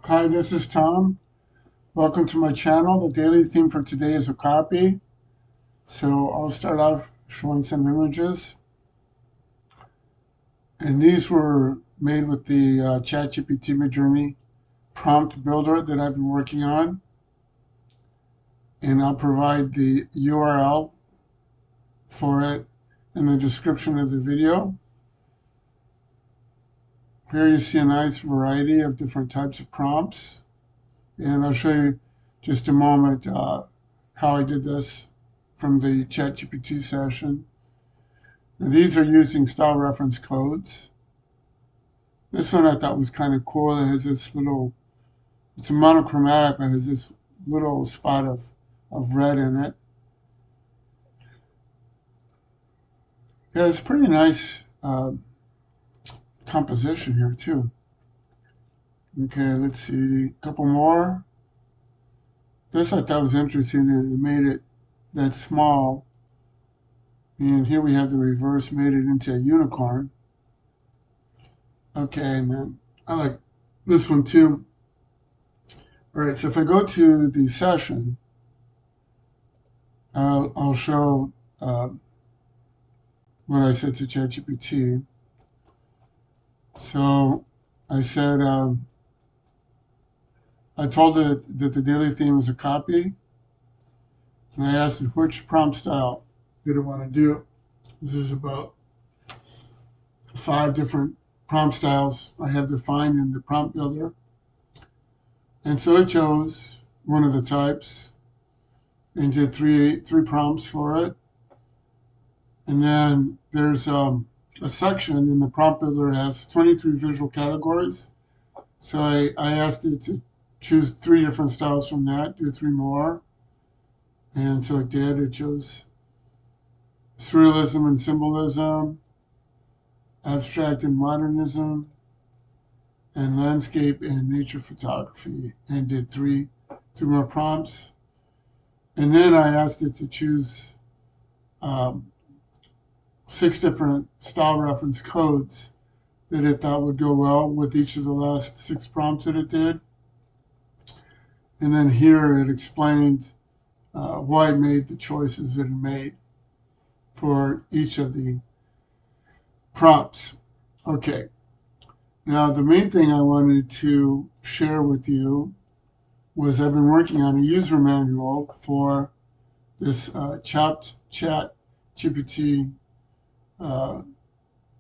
Hi, this is Tom. Welcome to my channel. The daily theme for today is Okapi. So I'll start off showing some images. And these were made with the ChatGPT Midjourney prompt builder that I've been working on. And I'll provide the URL for it in the description of the video. Here you see a nice variety of different types of prompts. And I'll show you just a moment how I did this from the ChatGPT session. Now, these are using style reference codes. This one I thought was kind of cool. It has this little, it's a monochromatic, but it has this little spot of red in it. Yeah, it's pretty nice composition here too. Okay, let's see, a couple more. This I thought was interesting. It made it that small. And here we have the reverse, made it into a unicorn. Okay, and then I like this one too. All right, so if I go to the session, I'll show what I said to ChatGPT. So I said, I told it that the daily theme is Okapi, and I asked it which prompt style did it want to do. There's about 5 different prompt styles I have defined in the prompt builder. And so it chose one of the types and did three prompts for it. And then there's a section in the prompt builder that has 23 visual categories. So I asked it to choose 3 different styles from that, do 3 more. And so it did. It chose surrealism and symbolism, abstract and modernism, and landscape and nature photography, and did 3 more prompts. And then I asked it to choose 6 different style reference codes that it thought would go well with each of the last 6 prompts that it did. And then here it explained why it made the choices that it made for each of the prompts. Okay. Now, the main thing I wanted to share with you was I've been working on a user manual for this ChatGPT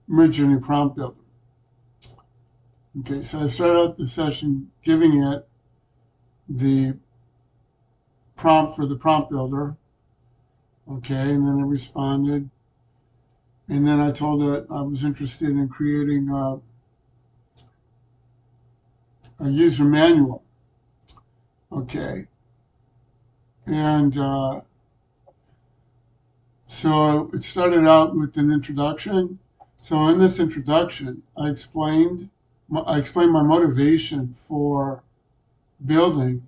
Midjourney prompt builder. Okay, so I started out the session giving it the prompt for the prompt builder. Okay, and then it responded. And then I told it I was interested in creating a user manual. Okay. And so it started out with an introduction. So in this introduction, I explained my motivation for building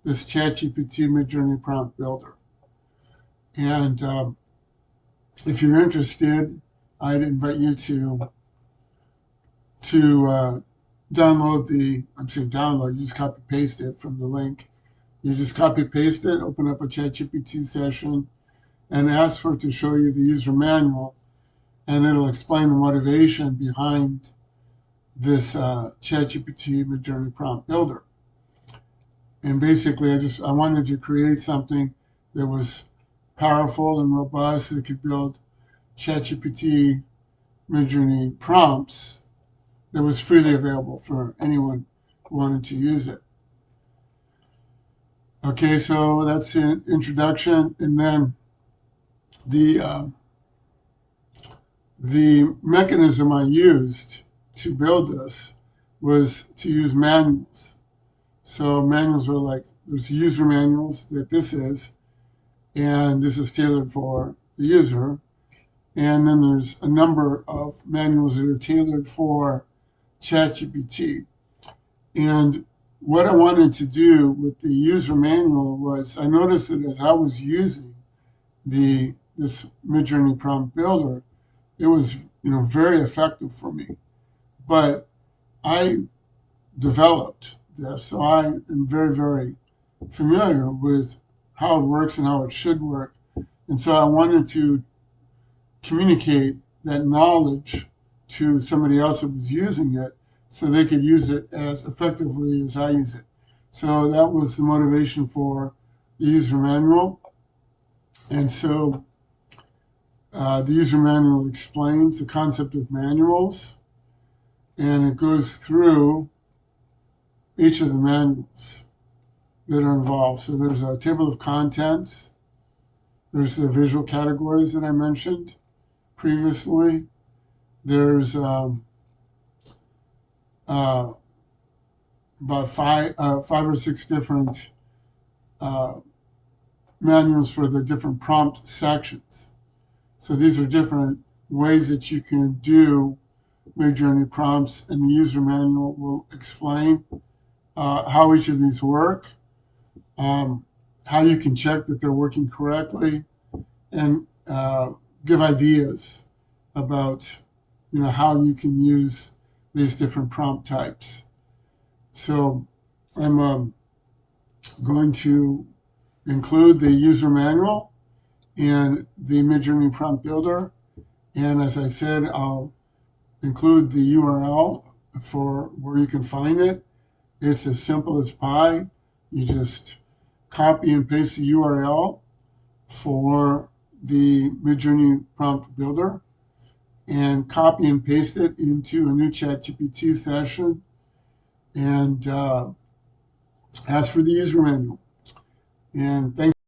this ChatGPT Midjourney prompt builder. And if you're interested, I'd invite you to download you just copy paste it from the link. You just copy paste it, open up a ChatGPT session, and ask for it to show you the user manual, and it'll explain the motivation behind this ChatGPT Midjourney prompt builder. And basically, I wanted to create something that was powerful and robust that could build ChatGPT Midjourney prompts that was freely available for anyone who wanted to use it. Okay, so that's the introduction, and then the mechanism I used to build this was to use manuals. So manuals are like, there's user manuals that this is, and this is tailored for the user. And then there's a number of manuals that are tailored for ChatGPT. And what I wanted to do with the user manual was I noticed that as I was using this Midjourney prompt builder, it was very effective for me. But I developed this, so I am very, very familiar with how it works and how it should work. And so I wanted to communicate that knowledge to somebody else that was using it so they could use it as effectively as I use it. So that was the motivation for the user manual. And so the user manual explains the concept of manuals, and it goes through each of the manuals that are involved. So there's a table of contents. There's the visual categories that I mentioned previously. There's about five or six different manuals for the different prompt sections. So these are different ways that you can do Midjourney prompts, and the user manual will explain how each of these work, how you can check that they're working correctly, and give ideas about how you can use these different prompt types. So I'm going to include the user manual and the Midjourney prompt builder, and as I said, I'll include the URL for where you can find it. It's as simple as pie. You just copy and paste the URL for the Midjourney prompt builder and copy and paste it into a new ChatGPT session and ask for the user manual. And thanks.